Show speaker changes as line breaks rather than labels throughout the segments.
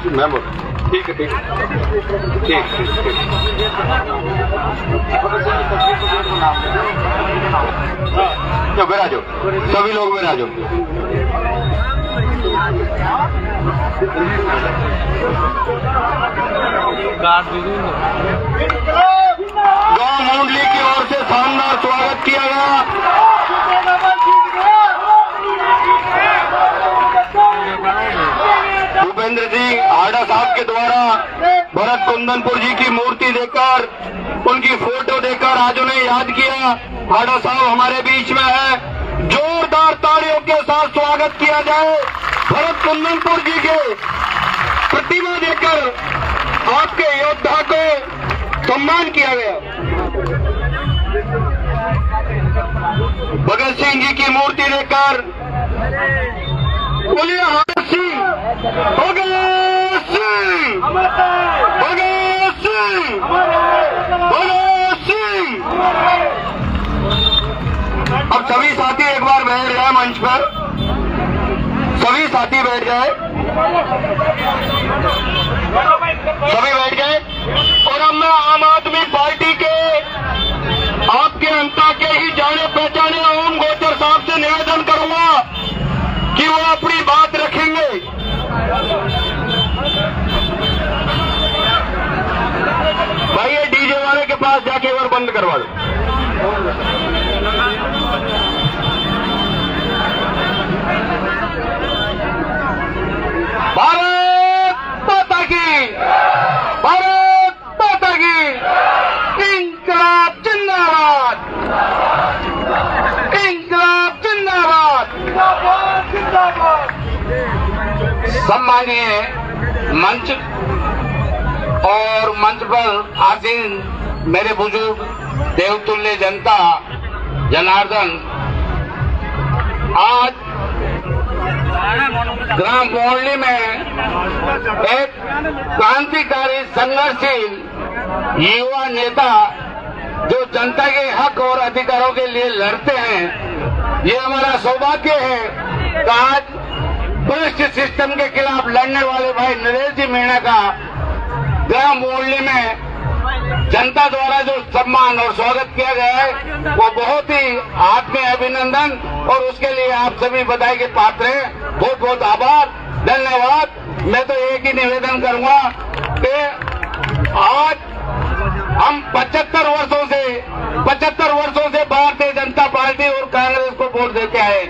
मैं बोल ठीक है ठीक ठीक ठीक ठीक तो फिर आ जाओ, सभी लोग फिर आ जाओ। गांव मुंडली की ओर से शानदार स्वागत किया गया। भूपेंद्र सिंह हाड़ा साहब के द्वारा भरत कुंदनपुर जी की मूर्ति देकर, उनकी फोटो देकर आज उन्हें याद किया। हाड़ा साहब हमारे बीच में है, जोरदार तालियों के साथ स्वागत किया जाए। भरत कुंदनपुर जी के प्रतिमा देकर आपके योद्धा को सम्मान किया गया। भगत सिंह जी की मूर्ति देकर बोलिए भगत सिंह, भगत सिंह, भगत सिंह, भगत सिंह। अब सभी साथी एक बार बैठ जाए मंच पर, सभी साथी बैठ जाए, सभी बैठ जाए। और अब मैं आम आदमी पार्टी के आपके अंता के ही जाने पहचाने ओम गोचर साहब से निवेदन करूंगा कि वो अपनी बात रखेंगे। भाई ये डीजे वाले के पास जाके एक बार बंद करवा दो। भारत माता की, भारत माता की, इंकलाब जिंदाबाद, इंकलाब जिंदाबाद, जिंदाबाद। सम्मानीय मंच और मंच पर आसीन मेरे बुजुर्ग देवतुल्य जनता जनार्दन, आज ग्राम मोहल्ली में एक क्रांतिकारी संघर्षशील युवा नेता जो जनता के हक और अधिकारों के लिए लड़ते हैं, ये हमारा सौभाग्य है कि आज भ्रष्ट सिस्टम के खिलाफ लड़ने वाले भाई नरेश जी मीणा का ग्राम मोहल्ली में जनता द्वारा जो सम्मान और स्वागत किया गया है, वो बहुत ही आत्मीय अभिनंदन और उसके लिए आप सभी बधाई के पात्र हैं। बहुत बहुत आभार, धन्यवाद। मैं तो एक ही निवेदन करूंगा कि आज हम 75 वर्षों से भारतीय जनता पार्टी और कांग्रेस को वोट देते आए।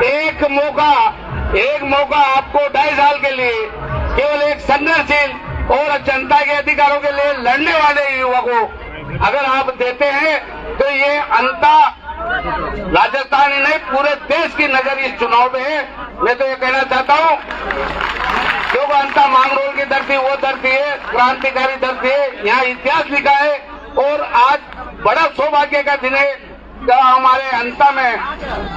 एक मौका आपको 2.5 साल के लिए केवल एक संघर्षशील और जनता के अधिकारों के लिए लड़ने वाले युवा को अगर आप देते हैं तो ये अंता राजस्थान ही नहीं पूरे देश की नजर इस चुनाव में है। मैं तो ये कहना चाहता हूँ, क्योंकि अंता मांगरोल की धरती वो धरती है, क्रांतिकारी धरती है, यहाँ इतिहास लिखा है। और आज बड़ा सौभाग्य का दिन है कि हमारे अंता में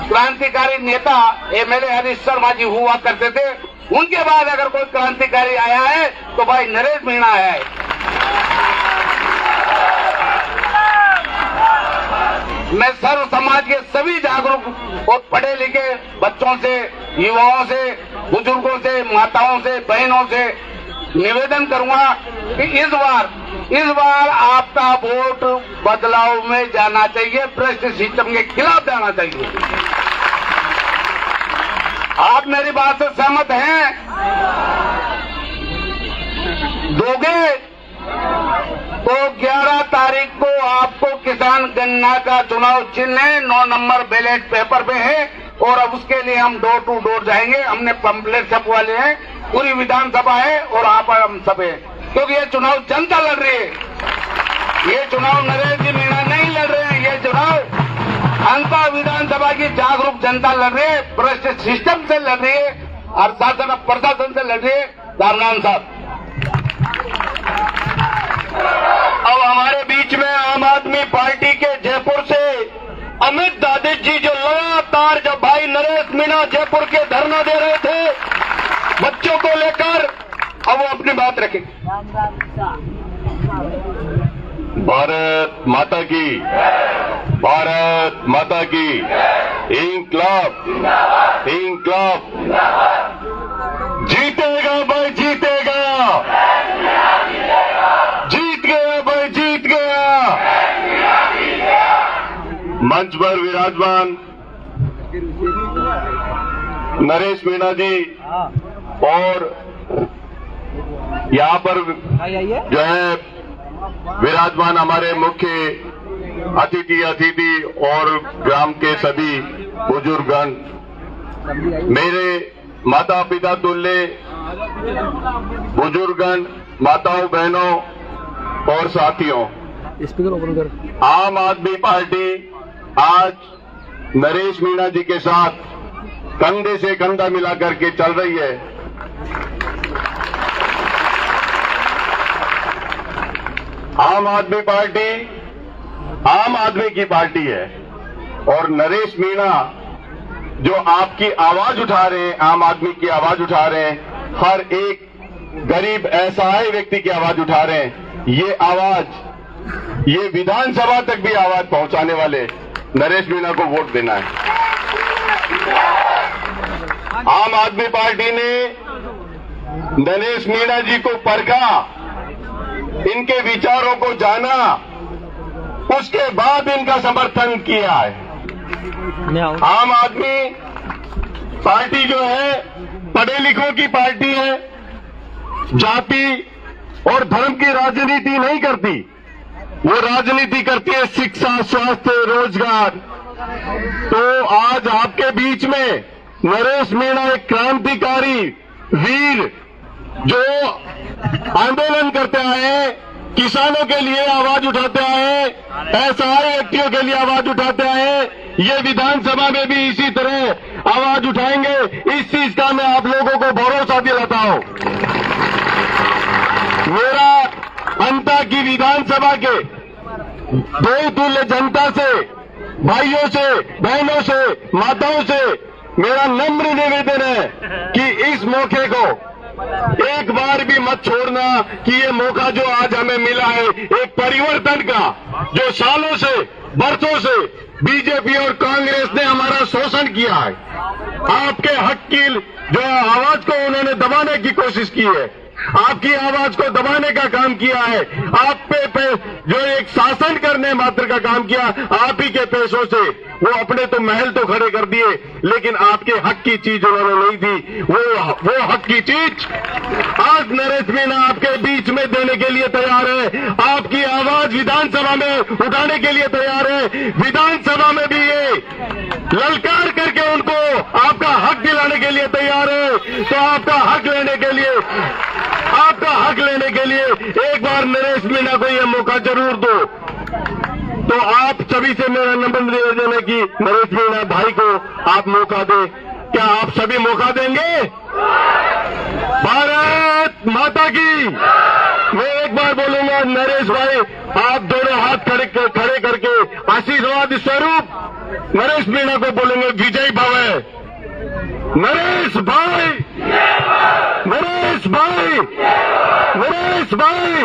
क्रांतिकारी नेता एमएलए हरीश शर्मा जी हुआ करते थे, उनके बाद अगर कोई क्रांतिकारी आया है तो भाई नरेश मीणा है। मैं सर्व समाज के सभी जागरूक और पढ़े लिखे बच्चों से, युवाओं से, बुजुर्गों से, माताओं से, बहनों से निवेदन करूंगा कि इस बार आपका वोट बदलाव में जाना चाहिए, भ्रष्ट सिस्टम के खिलाफ जाना चाहिए। आप मेरी बात से सहमत हैं? दोगे तो 11 तारीख को आपको किसान गन्ना का चुनाव चिन्ह 9 नंबर बैलेट पेपर पे है और अब उसके लिए हम डोर टू डोर जाएंगे। हमने पंपलेट छपवा लिए हैं, पूरी विधानसभा है और आप हम सब है, क्योंकि ये चुनाव जनता लड़ रही है। ये चुनाव नरेश जी मीणा नहीं लड़ रहे हैं, ये चुनाव अंता विधानसभा की जागरूक जनता लड़ रही है, भ्रष्ट सिस्टम से लड़ रही है और शासन प्रशासन से लड़ रही है। दामनान साहब, अब हमारे बीच में आम आदमी पार्टी के जयपुर से अमित दादिश जी, जो लगातार जब भाई नरेश मीणा जयपुर के धरना दे रहे थे बच्चों को लेकर, अब वो अपनी बात रखें।
भारत माता की, भारत माता की, इंकलाब, इंकलाब, जीतेगा भाई जीतेगा। मंच पर विराजमान नरेश मीणा जी और यहाँ पर जो है विराजमान हमारे मुख्य अतिथि और ग्राम के सभी बुजुर्गगण, मेरे माता पिता तुल्य बुजुर्गगण, माताओं बहनों और साथियों, आम आदमी पार्टी आज नरेश मीणा जी के साथ कंधे से कंधा मिलाकर के चल रही है। आम आदमी पार्टी आम आदमी की पार्टी है और नरेश मीणा जो आपकी आवाज उठा रहे हैं, आम आदमी की आवाज उठा रहे हैं, हर एक गरीब असहाय व्यक्ति की आवाज उठा रहे हैं। ये आवाज, ये विधानसभा तक भी आवाज पहुंचाने वाले नरेश मीणा को वोट देना है। आम आदमी पार्टी ने नरेश मीणा जी को परखा, इनके विचारों को जाना, उसके बाद इनका समर्थन किया है। आम आदमी पार्टी जो है पढ़े लिखों की पार्टी है, जाति और धर्म की राजनीति नहीं करती, वो राजनीति करती है शिक्षा, स्वास्थ्य, रोजगार। तो आज आपके बीच में नरेश मीणा एक क्रांतिकारी वीर जो आंदोलन करते आए, किसानों के लिए आवाज उठाते आए, असहाय व्यक्तियों के लिए आवाज उठाते आए, ये विधानसभा में भी इसी तरह आवाज उठाएंगे। इस चीज का मैं आप लोगों को भरोसा दिलाता हूं। मेरा अंता की विधानसभा के देवतुल्य जनता से, भाइयों से, बहनों से, माताओं से मेरा नम्र निवेदन है कि इस मौके को एक बार भी मत छोड़ना कि ये मौका जो आज हमें मिला है एक परिवर्तन का, जो सालों से, बरसों से बीजेपी और कांग्रेस ने हमारा शोषण किया है, आपके हक की जो आवाज को उन्होंने दबाने की कोशिश की है, आपकी आवाज को दबाने का काम किया है, आप पे जो एक शासन करने मात्र का काम किया, आप ही के पैसों से वो अपने तो महल तो खड़े कर दिए, लेकिन आपके हक की चीज उन्होंने नहीं दी। वो हक की चीज आज नरेश मीणा आपके बीच में देने के लिए तैयार है, आपकी आवाज विधानसभा में उठाने के लिए तैयार है, विधानसभा में भी ये ललकार करके उनको आपका हक दिलाने के लिए तैयार है। तो आपका हक लेने के लिए एक बार नरेश मीणा को यह मौका जरूर दो। तो आप सभी से मेरा नम्र निवेदन है कि नरेश मीणा भाई को आप मौका दें। क्या आप सभी मौका देंगे? भारत माता की। मैं एक बार बोलूंगा, नरेश भाई आप दोनों हाथ खड़े करके आशीर्वाद स्वरूप नरेश मीणा को बोलेंगे विजय भव। नरेश भाई, नरेश भाई, नरेश भाई।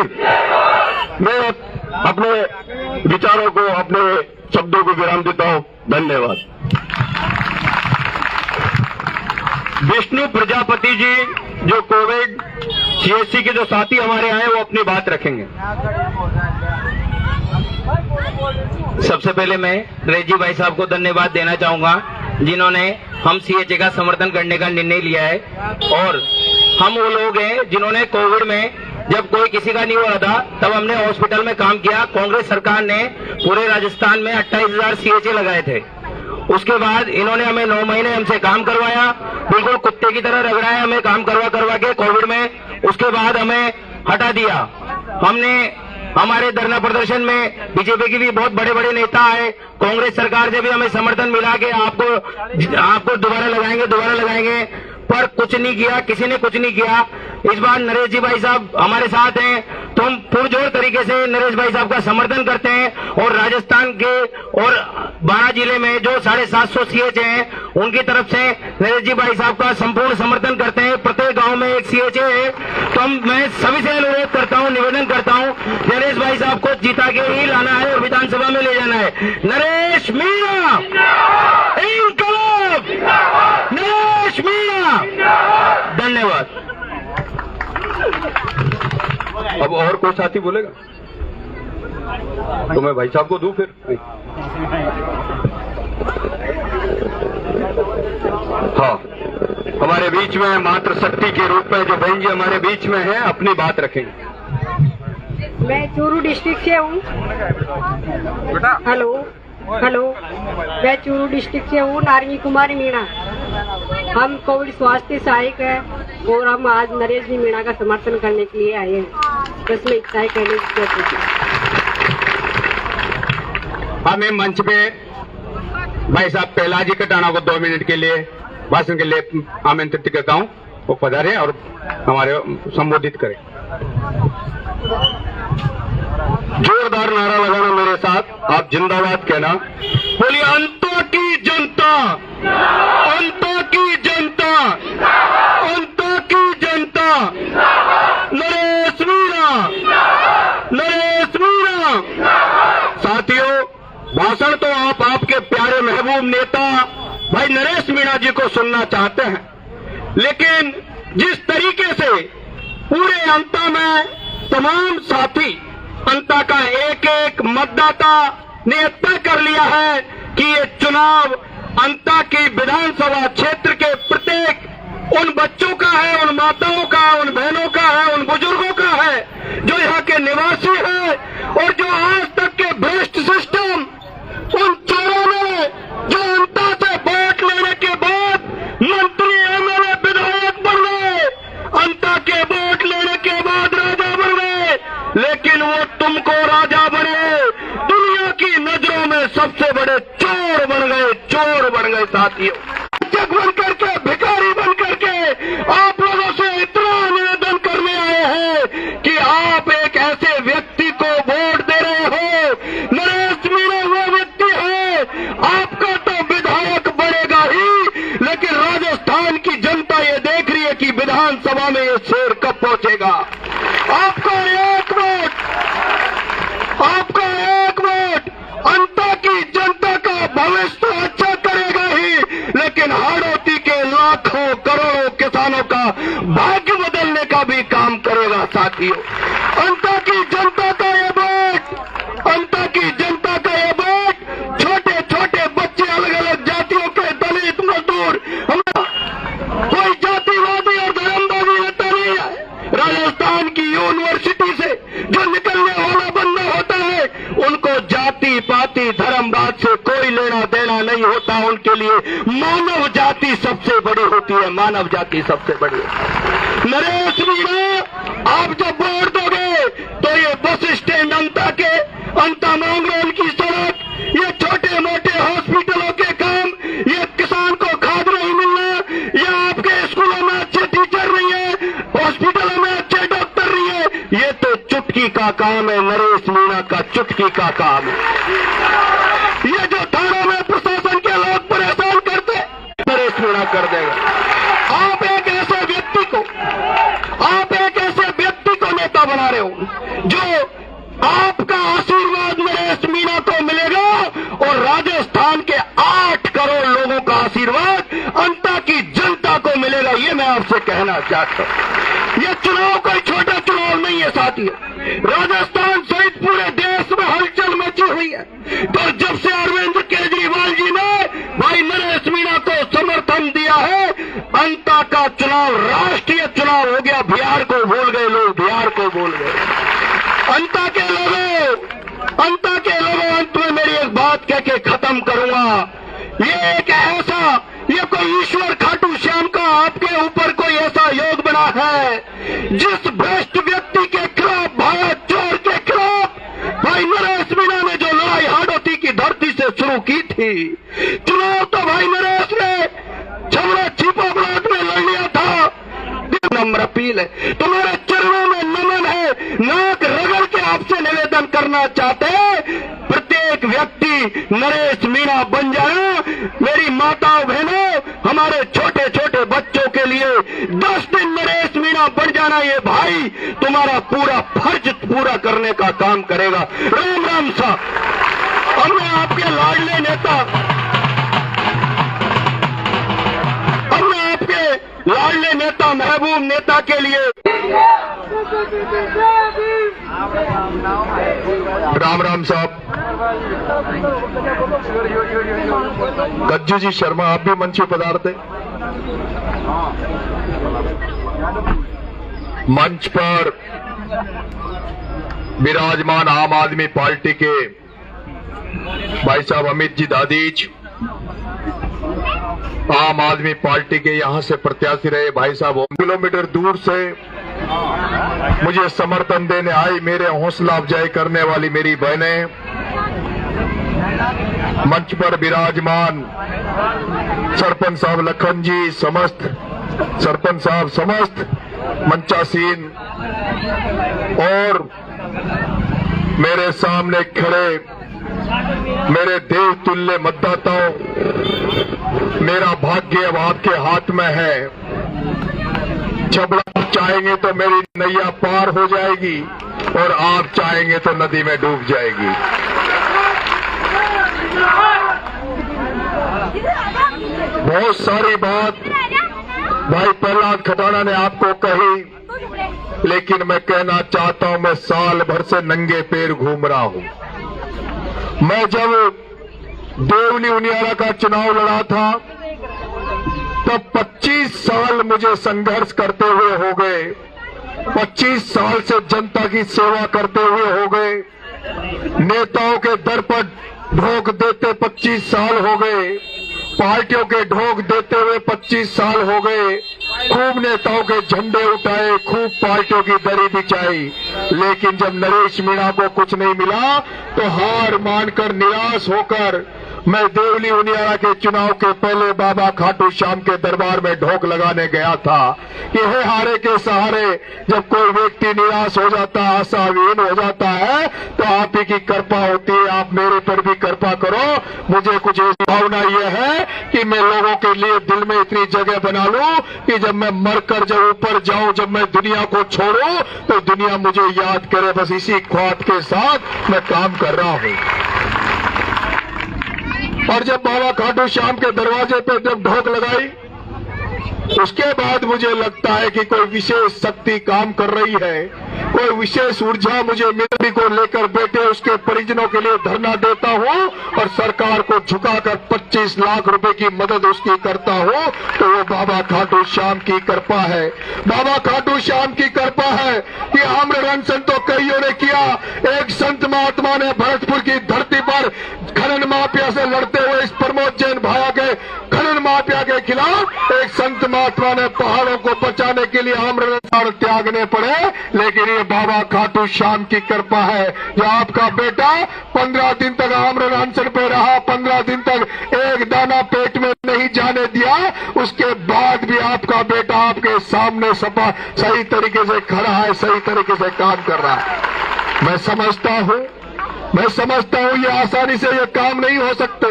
मैं अपने विचारों को, अपने शब्दों को विराम देता हूं। धन्यवाद। विष्णु प्रजापति जी जो कोविड सीएससी के जो साथी हमारे आए वो अपनी बात रखेंगे। सबसे पहले मैं रेजी भाई साहब को धन्यवाद देना चाहूंगा जिन्होंने हम सीएचए का समर्थन करने का निर्णय लिया है। और हम वो लोग हैं जिन्होंने कोविड में जब कोई किसी का नहीं हो रहा था तब हमने हॉस्पिटल में काम किया। कांग्रेस सरकार ने पूरे राजस्थान में 28,000 सीएचए लगाए थे। उसके बाद इन्होंने हमें 9 महीने हमसे काम करवाया, बिल्कुल कुत्ते की तरह रगड़ाया हमें काम करवा के कोविड में। उसके बाद हमें हटा दिया। हमने हमारे धरना प्रदर्शन में बीजेपी के भी बहुत बड़े बड़े नेता आए, कांग्रेस सरकार से भी हमें समर्थन मिला के आपको दोबारा लगाएंगे, पर कुछ नहीं किया, किसी ने कुछ नहीं किया। इस बार नरेश जी भाई साहब हमारे साथ हैं तो हम पुरजोर तरीके से नरेश भाई साहब का समर्थन करते हैं। और राजस्थान के और 12 जिले में जो 750 सीएचए हैं उनकी तरफ से नरेश जी भाई साहब का संपूर्ण समर्थन करते हैं। प्रत्येक गांव में एक सीएचए है। तो मैं सभी से अनुरोध करता हूं, निवेदन करता हूं, नरेश भाई साहब को जीता के ही लाना है और विधानसभा में ले जाना है। नरेश मीणा इनकलाब, नरेश मीणा। धन्यवाद। अब और कोई साथी बोलेगा तो मैं भाई साहब को दूं फिर।
हाँ, हमारे बीच में मातृ शक्ति के रूप में जो बहन जी हमारे बीच में हैं, अपनी बात रखेंगे।
मैं चूरू डिस्ट्रिक्ट से हूँ। हेलो, मैं चूरू डिस्ट्रिक्ट से हूँ, नारंगी कुमारी मीणा। हम कोविड स्वास्थ्य सहायक है और हम आज नरेश जी मीणा का समर्थन करने के लिए आए हैं। बस मैं इतना ही कहने की चाहती हूँ।
हमें मंच पे भाई साहब पहलाजी कटाना को 2 मिनट के लिए भाषण के लिए आमंत्रित करता हूँ। वो पधारे और हमारे संबोधित करें। जोरदार नारा लगाना मेरे साथ, आप जिंदाबाद कहना। बोलिए अंतों की जनता, अंतों की जनता, अंतों की जनता, नरेश मीणा, नरेश मीणा। साथियों, भाषण तो आप आपके प्यारे महबूब नेता भाई नरेश मीणा जी को सुनना चाहते हैं, लेकिन जिस तरीके से पूरे अंता में तमाम साथी अंता का एक एक मतदाता ने तय कर लिया है कि ये चुनाव अंता की विधानसभा क्षेत्र के प्रत्येक उन बच्चों का है, उन माताओं का, उन बहनों का है, उन बुजुर्गों का है जो यहाँ के निवासी है और जो आज तक के भ्रष्ट सिस्टम, उन चोरों ने जो अंता से वोट लेने के बाद मंत्री, एमएलए, विधायक बन गए, अंता के वोट लेने के बाद राजा बन गए, लेकिन वो तुमको राजा बने, दुनिया की नजरों में सबसे बड़े चोर बन गए, चोर बन गए। साथियों, जग बन करके, भिखारी बन करके आप लोगों से इतना निवेदन करने आए हैं कि आप एक ऐसे व्यक्ति को वोट दे रहे हो। नरेश मीणा वो व्यक्ति है, आपका तो विधायक बनेगा ही, लेकिन राजस्थान की जनता ये देख रही है कि विधानसभा में ये शेर कब पहुंचेगा। आपका एक वोट, आपका एक वोट अंता की जनता का भविष्य तो अच्छा करेगा ही, लेकिन हाड़ौती के लाखों करोड़ों किसानों का भाग्य बदलने का भी काम करेगा। साथियों, अंता की जनता का ये वोट, अंता की जनता का ये वोट, छोटे छोटे बच्चे, अलग अलग जातियों के, दलित, मजदूर, कोई जातिवादी और धर्मवादी नेता नहीं है। राजस्थान की यूनिवर्सिटी से जो निकलने वाला बंदा होता है, उनको जाति पाति धर्मवाद से कोई लेना देना नहीं होता। उनके लिए मानव जाति सबसे बड़ी होती है, मानव जाति सबसे बड़ी है। नरेश मीणा, आप जब वोट दोगे तो ये बस स्टैंड अंता के, अंता मांगरोल की सड़क, ये छोटे मोटे हॉस्पिटलों के काम, ये किसान को खाद नहीं मिलना, या आपके स्कूलों में अच्छे टीचर नहीं है, हॉस्पिटलों में अच्छे डॉक्टर नहीं है, ये तो चुटकी का काम है। नरेश मीणा का चुटकी का काम है। ये जो थानों में प्रशासन के लोग परेशान करते, नरेश मीणा कर देगा। आप एक ऐसे व्यक्ति को, आप एक ऐसे व्यक्ति को नेता बना रहे हो जो आपका आशीर्वाद नरेश मीणा को मिलेगा और राजस्थान के 8 करोड़ लोगों का आशीर्वाद अंता की जनता को मिलेगा। ये मैं आपसे कहना चाहता हूँ। ये चुनाव कोई छोटा चुनाव नहीं है साथियों। राजस्थान सहित पूरे देश में हलचल मची हुई है। तो जब से अरविंद केजरीवाल जी ने भाई नरेश मीणा को समर्थन दिया है, अंता का चुनाव राष्ट्रीय चुनाव हो गया। बिहार को भूल गए लोग, बिहार को भूल गए। अंता के लोगों, अंता के लोगों, अंत में मेरी एक बात कह के खत्म करूंगा। ये एक ऐसा, ये कोई ईश्वर खाटू श्याम का आपके ऊपर कोई ऐसा योग बना है जिस भ्रष्ट व्यक्ति के खिलाफ, भारत चोर के खिलाफ भाई नरेश मीणा ने जो लड़ाई हाड़ौती की धरती से शुरू की थी। चुनाव तो भाई नरेश ने छबड़ा छिपा ब्लॉक में लड़ लिया था। नम्र अपील है, तुम्हारे चरणों में नमन है, नाक रगड़ के आपसे निवेदन करना चाहते हैं, प्रत्येक व्यक्ति नरेश मीणा बन जाना। मेरी माताओं बहनों, हमारे छोटे छोटे बच्चों के लिए 10 दिन नरेश मीणा बन जाना, ये भाई तुम्हारा पूरा फर्ज पूरा करने का काम करेगा। राम राम साहब, हमने आपके लाडले नेता, हमने आपके लाडले नेता, महबूब नेता के लिए राम राम साहब। गज्जू जी शर्मा, आप भी मंच पे पधारते। मंच पर विराजमान आम आदमी पार्टी के भाई साहब अमित जी दादीज, आम आदमी पार्टी के यहां से प्रत्याशी रहे भाई साहब, किलोमीटर दूर से मुझे समर्थन देने आई, मेरे हौसला अफजाई करने वाली मेरी बहनें, मंच पर विराजमान सरपंच साहब लखन जी, समस्त सरपंच साहब, समस्त मंचासीन और मेरे सामने खड़े मेरे देवतुल्य मतदाताओं, मेरा भाग्य अब आपके हाथ में है। जब आप चाहेंगे तो मेरी नैया पार हो जाएगी और आप चाहेंगे तो नदी में डूब जाएगी। बहुत सारी बात भाई प्रहलाद खटाना ने आपको कही, लेकिन मैं कहना चाहता हूं, मैं साल भर से नंगे पैर घूम रहा हूं। मैं जब देवली उनियारा का चुनाव लड़ा था तब 25 साल मुझे संघर्ष करते हुए हो गए, 25 साल से जनता की सेवा करते हुए हो गए, नेताओं के दर पर ढोक देते 25 साल हो गए, पार्टियों के ढोक देते हुए 25 साल हो गए, खूब नेताओं के झंडे उठाए, खूब पार्टियों की दरी बिछाई, लेकिन जब नरेश मीणा को कुछ नहीं मिला तो हार मानकर निराश होकर मैं देवली उनियारा के चुनाव के पहले बाबा खाटू श्याम के दरबार में ढोक लगाने गया था कि हे हारे के सहारे, जब कोई व्यक्ति निराश हो जाता है, आशाहीन हो जाता है, तो आप ही की कृपा होती है, आप मेरे पर भी कृपा करो। मुझे कुछ ऐसी भावना यह है कि मैं लोगों के लिए दिल में इतनी जगह बना लूं कि जब मैं मरकर जब ऊपर जाऊं, जब मैं दुनिया को छोड़ूं तो दुनिया मुझे याद करे। बस इसी ख्वाब के साथ मैं काम कर रहा हूं। और जब बाबा खाटू श्याम के दरवाजे पर जब ढोक लगाई, उसके बाद मुझे लगता है कि कोई विशेष शक्ति काम कर रही है, कोई विशेष ऊर्जा मुझे मिलने को लेकर बैठे उसके परिजनों के लिए धरना देता हूं और सरकार को झुकाकर 25 लाख रुपए की मदद उसकी करता हूं, तो वो बाबा खाटू श्याम की कृपा है। बाबा खाटू श्याम की कृपा है कि आम्र अनशन तो कईयों ने किया, एक संत महात्मा ने भरतपुर की धरती पर खनन माफिया से लड़ते हुए इस प्रमोद जैन भाया के खनन माफिया के खिलाफ एक संत महात्मा ने पहाड़ों को बचाने के लिए आम्र त्यागने पड़े, लेकिन ये बाबा खाटू श्याम की कृपा है। जो आपका बेटा 15 दिन तक आम्र अनशन पे रहा, 15 दिन तक एक दाना पेट में नहीं जाने दिया, उसके बाद भी आपका बेटा आपके सामने सही तरीके से खड़ा है, सही तरीके से काम कर रहा है। मैं समझता हूं ये आसानी से ये काम नहीं हो सकते।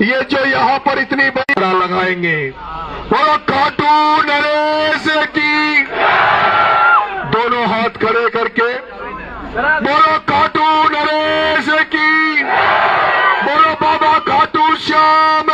ये जो यहाँ पर इतनी बड़ी लगाएंगे, बोलो खाटू नरेश की, दोनों हाथ खड़े करके बोलो खाटू नरेश की, बोलो बाबा खाटू श्याम